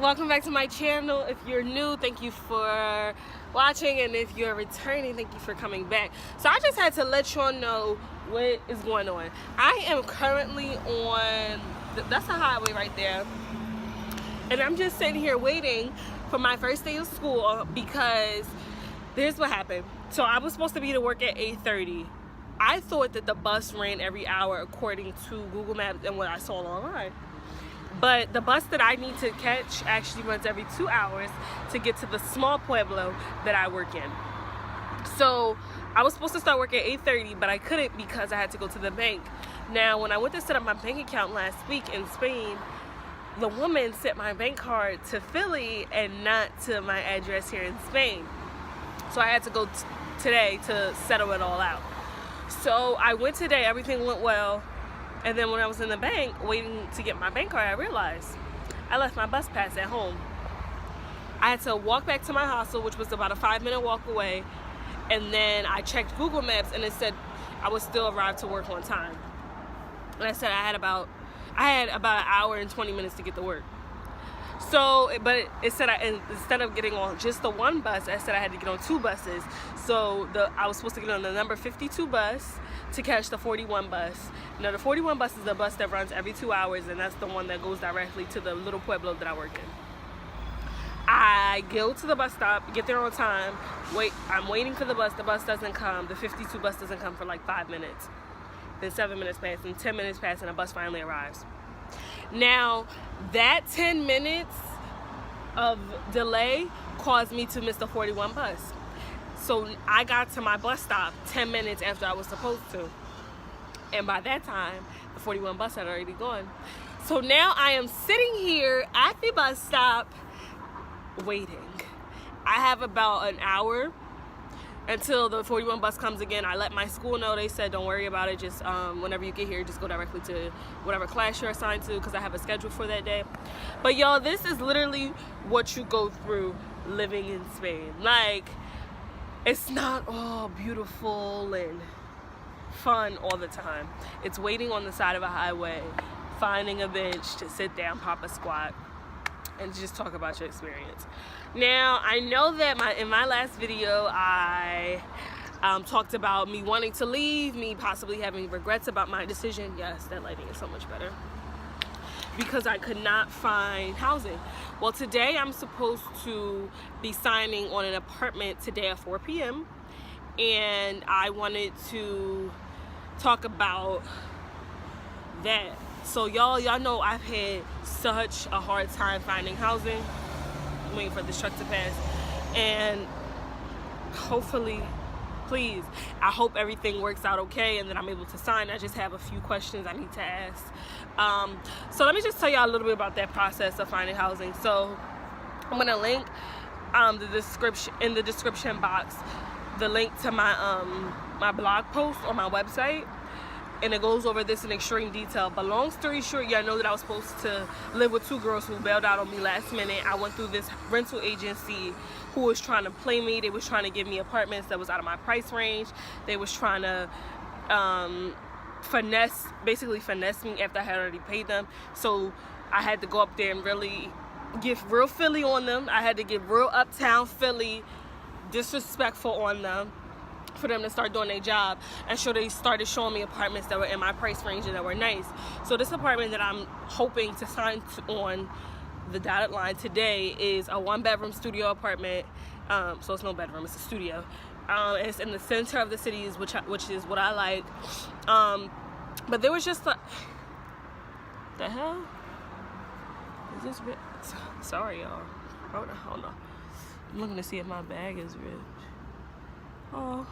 welcome back to my channel. If you're new, thank you for watching, and if you're returning, thank you for coming back. So I just had to let y'all know what is going on. I am currently on, that's the highway right there, and I'm just sitting here waiting for my first day of school because here's what happened. So I was supposed to be to work at 8:30. I thought that the bus ran every hour according to Google Maps and what I saw online. But the bus that I need to catch actually runs every 2 hours to get to the small pueblo that I work in. So I was supposed to start work at 8:30, but I couldn't because I had to go to the bank. Now, when I went to set up my bank account last week in Spain, the woman sent my bank card to Philly and not to my address here in Spain. So I had to go today to settle it all out. So I went today, everything went well. And then when I was in the bank waiting to get my bank card, I realized I left my bus pass at home. I had to walk back to my hostel, which was about a 5-minute walk away. And then I checked Google Maps and it said I would still arrive to work on time. And I said I had about an hour and 20 minutes to get to work. So, but it said instead of getting on just the one bus, I said I had to get on 2 buses. So I was supposed to get on the number 52 bus to catch the 41 bus. Now the 41 bus is the bus that runs every 2 hours, and that's the one that goes directly to the little pueblo that I work in. I go to the bus stop, get there on time, I'm waiting for the bus doesn't come, the 52 bus doesn't come for like 5 minutes. Then 7 minutes pass, and 10 minutes pass, and the bus finally arrives. Now, that 10 minutes of delay caused me to miss the 41 bus. So I got to my bus stop 10 minutes after I was supposed to. And by that time, the 41 bus had already gone. So now I am sitting here at the bus stop waiting. I have about an hour until the 41 bus comes again. I let my school know. They said don't worry about it, just whenever you get here, just go directly to whatever class you're assigned to, because I have a schedule for that day. But y'all, this is literally what you go through living in Spain. Like, it's not all beautiful and fun all the time. It's waiting on the side of a highway, finding a bench to sit down, pop a squat, and just talk about your experience. Now, I know that in my last video, I talked about me wanting to leave, me possibly having regrets about my decision. Yes, that lighting is so much better. Because I could not find housing. Well, today I'm supposed to be signing on an apartment today at 4 p.m. And I wanted to talk about that. So y'all know I've had such a hard time finding housing. I'm waiting for this truck to pass, and hopefully, please, I hope everything works out okay and that I'm able to sign. I just have a few questions I need to ask. So let me just tell y'all a little bit about that process of finding housing. So I'm gonna link in the description box the link to my my blog post on my website, and it goes over this in extreme detail. But long story short, y'all know that I was supposed to live with 2 girls who bailed out on me last minute. I went through this rental agency who was trying to play me. They was trying to give me apartments that was out of my price range. They was trying to finesse me after I had already paid them. So I had to go up there and really get real Philly on them. I had to get real uptown Philly disrespectful on them for them to start doing their job, and so they started showing me apartments that were in my price range and that were nice. So this apartment that I'm hoping to sign on the dotted line today is a 1-bedroom studio apartment. So it's no bedroom, it's a studio. It's in the center of the city, which is what I like. But there was just the hell is this ripped? Sorry y'all, hold on. I'm looking to see if my bag is ripped. Oh,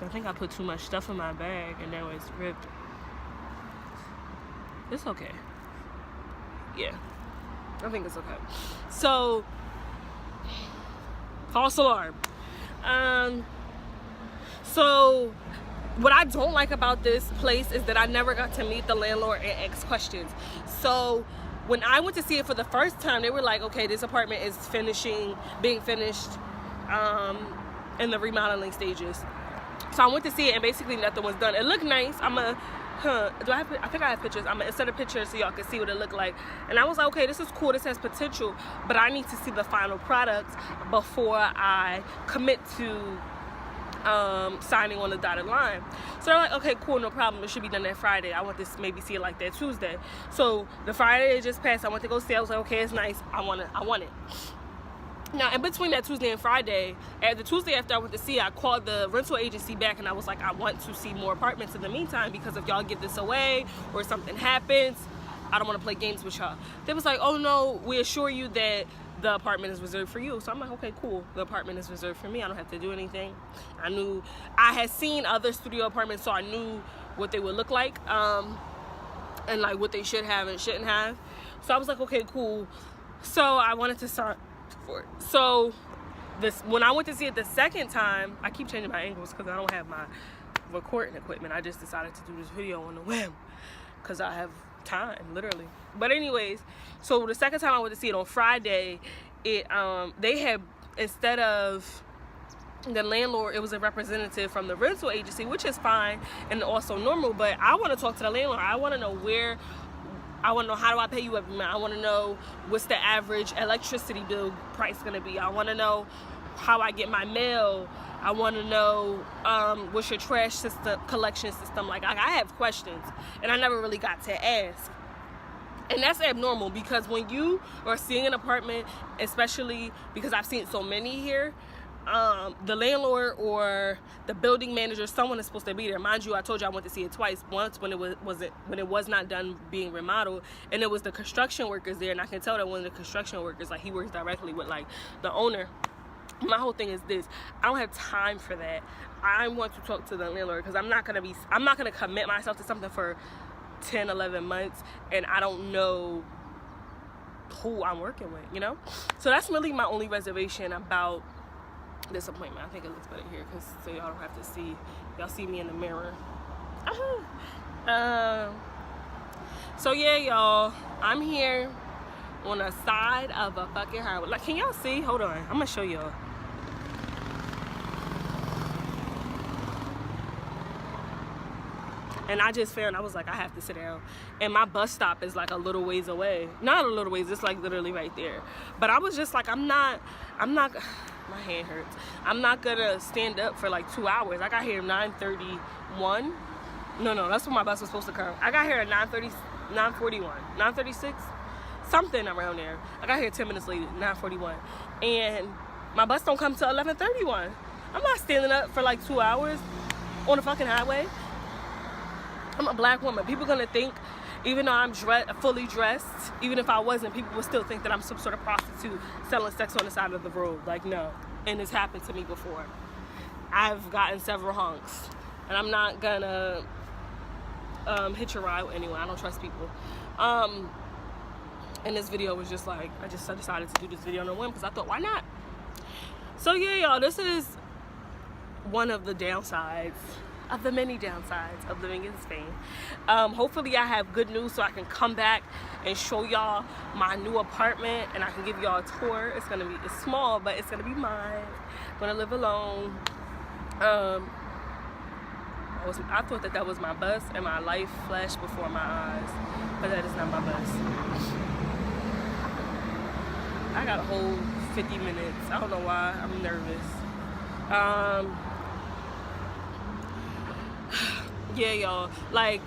I think I put too much stuff in my bag and now it's ripped. It's okay. Yeah, I think it's okay. So, false alarm. So what I don't like about this place is that I never got to meet the landlord and ask questions. So when I went to see it for the first time, they were like, okay, this apartment is being finished in the remodeling stages. So I went to see it and basically nothing was done. It looked nice. I'm gonna I think I have pictures. I'm gonna insert a picture so y'all can see what it looked like. And I was like, okay, this is cool, this has potential, but I need to see the final product before I commit to signing on the dotted line. So they're like, okay, cool, no problem, it should be done that Friday. I want this, maybe see it like that Tuesday. So the Friday just passed, I went to go see. I was like, okay, it's nice, I want it. Now, in between that Tuesday and Friday, the Tuesday after I went to see, I called the rental agency back and I was like, I want to see more apartments in the meantime, because if y'all give this away or something happens, I don't want to play games with y'all. They was like, oh no, we assure you that the apartment is reserved for you. So I'm like, okay, cool, the apartment is reserved for me, I don't have to do anything. I had seen other studio apartments, so I knew what they would look like, and like what they should have and shouldn't have. So I was like, okay, cool. So I wanted to start for it. So when I went to see it the second time, I keep changing my angles because I don't have my recording equipment. I just decided to do this video on the whim because I have time, literally. But anyways, so the second time I went to see it on Friday, they had, instead of the landlord, it was a representative from the rental agency, which is fine and also normal, but I want to talk to the landlord. I want to know I want to know, how do I pay you every month? I want to know what's the average electricity bill price going to be. I want to know how I get my mail. I want to know what's your trash system, collection system like. I have questions, and I never really got to ask. And that's abnormal, because when you are seeing an apartment, especially because I've seen so many here, the landlord or the building manager, someone is supposed to be there. Mind you, I told you I went to see it twice. Once when it was not done being remodeled, and it was the construction workers there, and I can tell that one of the construction workers, like, he works directly with like the owner. My whole thing is this: I don't have time for that. I want to talk to the landlord, because I'm not gonna commit myself to something for 10, 11 months and I don't know who I'm working with, you know? So that's really my only reservation about this appointment. I think it looks better here, because so y'all don't have to see, y'all see me in the mirror. So yeah, y'all, I'm here on the side of a fucking highway. Like, can y'all see? Hold on, I'm gonna show y'all. And I just found, I was like, I have to sit down. And my bus stop is like a little ways away. Not a little ways, it's like literally right there. But I was just like, I'm not, my hand hurts. I'm not gonna stand up for like 2 hours. I got here at 9:31. No, that's when my bus was supposed to come. I got here at 9:41, 9:36, something around there. I got here 10 minutes late, 9:41. And my bus don't come till 11:31. I'm not standing up for like 2 hours on a fucking highway. I'm a black woman. People gonna think, even though I'm fully dressed, even if I wasn't, people would still think that I'm some sort of prostitute selling sex on the side of the road. Like, no. And it's happened to me before. I've gotten several honks, and I'm not gonna hitch a ride with anyone. I don't trust people. And this video was just like, I just decided to do this video on a whim because I thought, why not? So yeah, y'all, this is one of the downsides, of the many downsides of living in Spain. Hopefully I have good news so I can come back and show y'all my new apartment, and I can give y'all a tour. It's small, but it's gonna be mine. I'm gonna live alone. I thought that was my bus, and my life flashed before my eyes, but that is not my bus. I got a whole 50 minutes. I don't know why. I'm nervous. Yeah, y'all, like,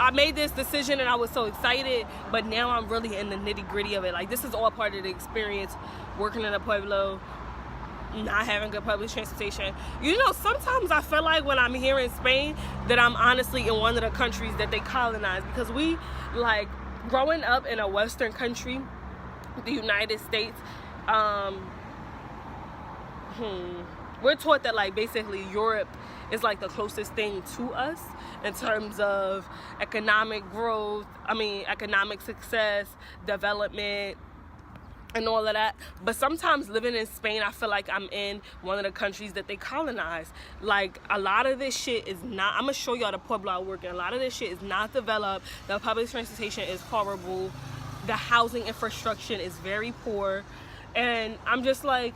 I made this decision and I was so excited, but now I'm really in the nitty-gritty of it. Like, this is all part of the experience, working in a pueblo, not having good public transportation. You know, sometimes I feel like when I'm here in Spain that I'm honestly in one of the countries that they colonized, because we, like, growing up in a Western country, the United States, we're taught that, like, basically Europe is like the closest thing to us in terms of economic growth, economic success, development, and all of that. But sometimes living in Spain, I feel like I'm in one of the countries that they colonized. Like, a lot of this shit is not, I'm gonna show y'all the pueblo I work in. A lot of this shit is not developed. The public transportation is horrible. The housing infrastructure is very poor. And I'm just like,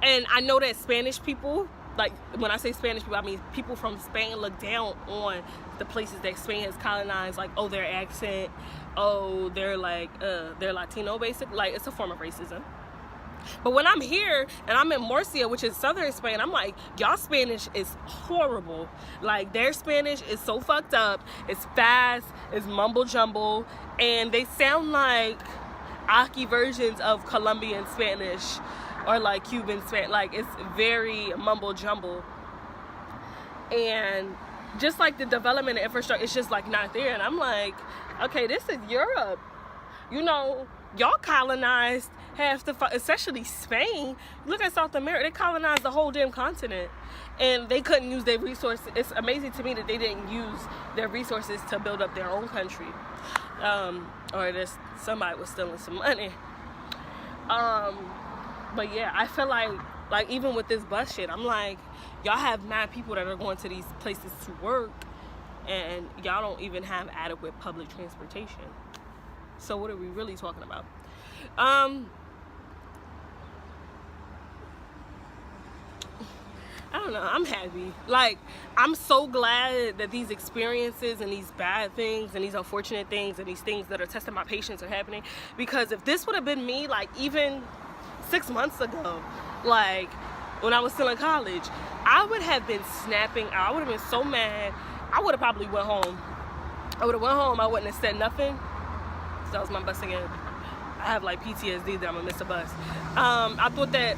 and I know that Spanish people, like when I say Spanish people, I mean people from Spain look down on the places that Spain has colonized. Like, oh, their accent, oh, they're like they're Latino, basically. Like, it's a form of racism. But when I'm here and I'm in Murcia, which is southern Spain, I'm like, y'all Spanish is horrible. Like, their Spanish is so fucked up. It's fast, it's mumble jumble, and they sound like Aki versions of Colombian Spanish or like Cuban Spanish. Like, it's very mumble jumble. And just like the development and infrastructure, it's just like not there. And I'm like, okay, this is Europe. You know, y'all colonized half the, especially Spain. Look at South America, they colonized the whole damn continent, and they couldn't use their resources. It's amazing to me that they didn't use their resources to build up their own country, or this somebody was stealing some money. But yeah, I feel like even with this bus shit, I'm like, y'all have mad people that are going to these places to work, and y'all don't even have adequate public transportation. So what are we really talking about? I don't know. I'm happy. Like, I'm so glad that these experiences and these bad things and these unfortunate things and these things that are testing my patience are happening. Because if this would have been me, like, even 6 months ago, like, when I was still in college, I would have been snapping out. I would have been so mad. I would have probably went home. I wouldn't have said nothing. So that was my bus again. I have, like, PTSD that I'm gonna miss a bus. I thought that,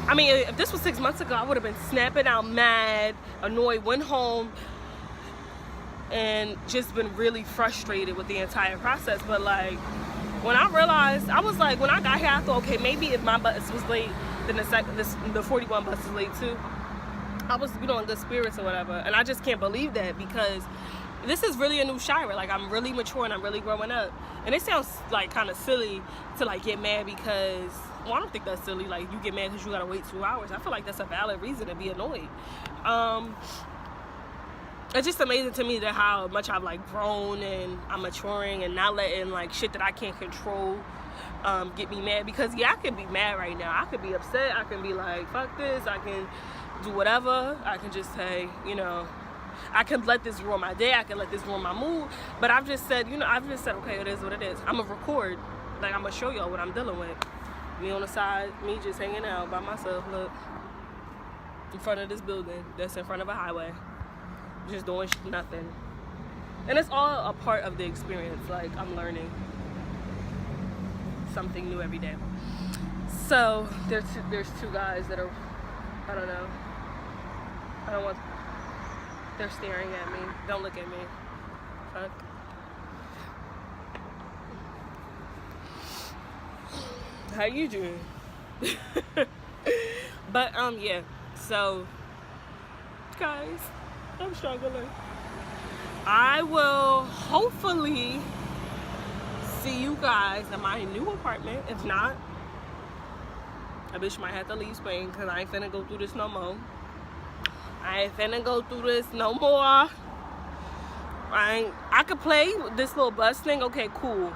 I mean, if this was 6 months ago, I would have been snapping out, mad, annoyed, went home, and just been really frustrated with the entire process. But, like, when I realized, I was like, when I got here, I thought, okay, maybe if my bus was late, then the 41 bus is late too. I was, you know, in good spirits or whatever. And I just can't believe that, because this is really a new Shira. Like, I'm really mature and I'm really growing up. And it sounds like kind of silly to like get mad because, well, I don't think that's silly. Like, you get mad because you gotta wait 2 hours. I feel like that's a valid reason to be annoyed. It's just amazing to me that how much I've like grown and I'm maturing and not letting like shit that I can't control get me mad. Because yeah, I could be mad right now. I could be upset. I can be like, fuck this. I can do whatever. I can just say, you know, I can let this ruin my day. I can let this ruin my mood. But I've just said, okay, it is what it is. I'm going to record. Like, I'm going to show y'all what I'm dealing with. Me on the side, me just hanging out by myself, look. In front of this building that's in front of a highway. Just doing nothing. And it's all a part of the experience. Like, I'm learning something new every day. So, there's two guys that are, I don't know. I don't want... They're staring at me. Don't look at me. Fuck. How you doing? But yeah. So, guys, I'm struggling. I will hopefully see you guys in my new apartment. If not, I bitch might have to leave Spain because I ain't finna go through this no more. I could play this little bus thing. Okay, cool.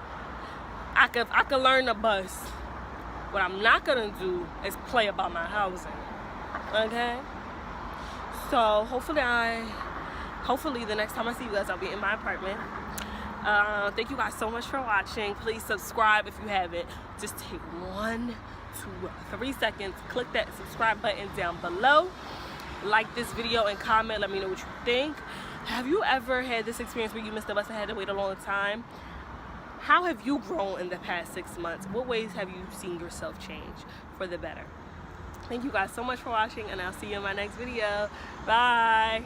I could learn the bus. What I'm not gonna do is play about my housing. Okay? So hopefully the next time I see you guys, I'll be in my apartment. Thank you guys so much for watching. Please subscribe if you haven't. Just take 1 to 3 seconds. Click that subscribe button down below. Like this video and comment. Let me know what you think. Have you ever had this experience where you missed the bus and had to wait a long time? How have you grown in the past 6 months? What ways have you seen yourself change for the better? Thank you guys so much for watching, and I'll see you in my next video. Bye.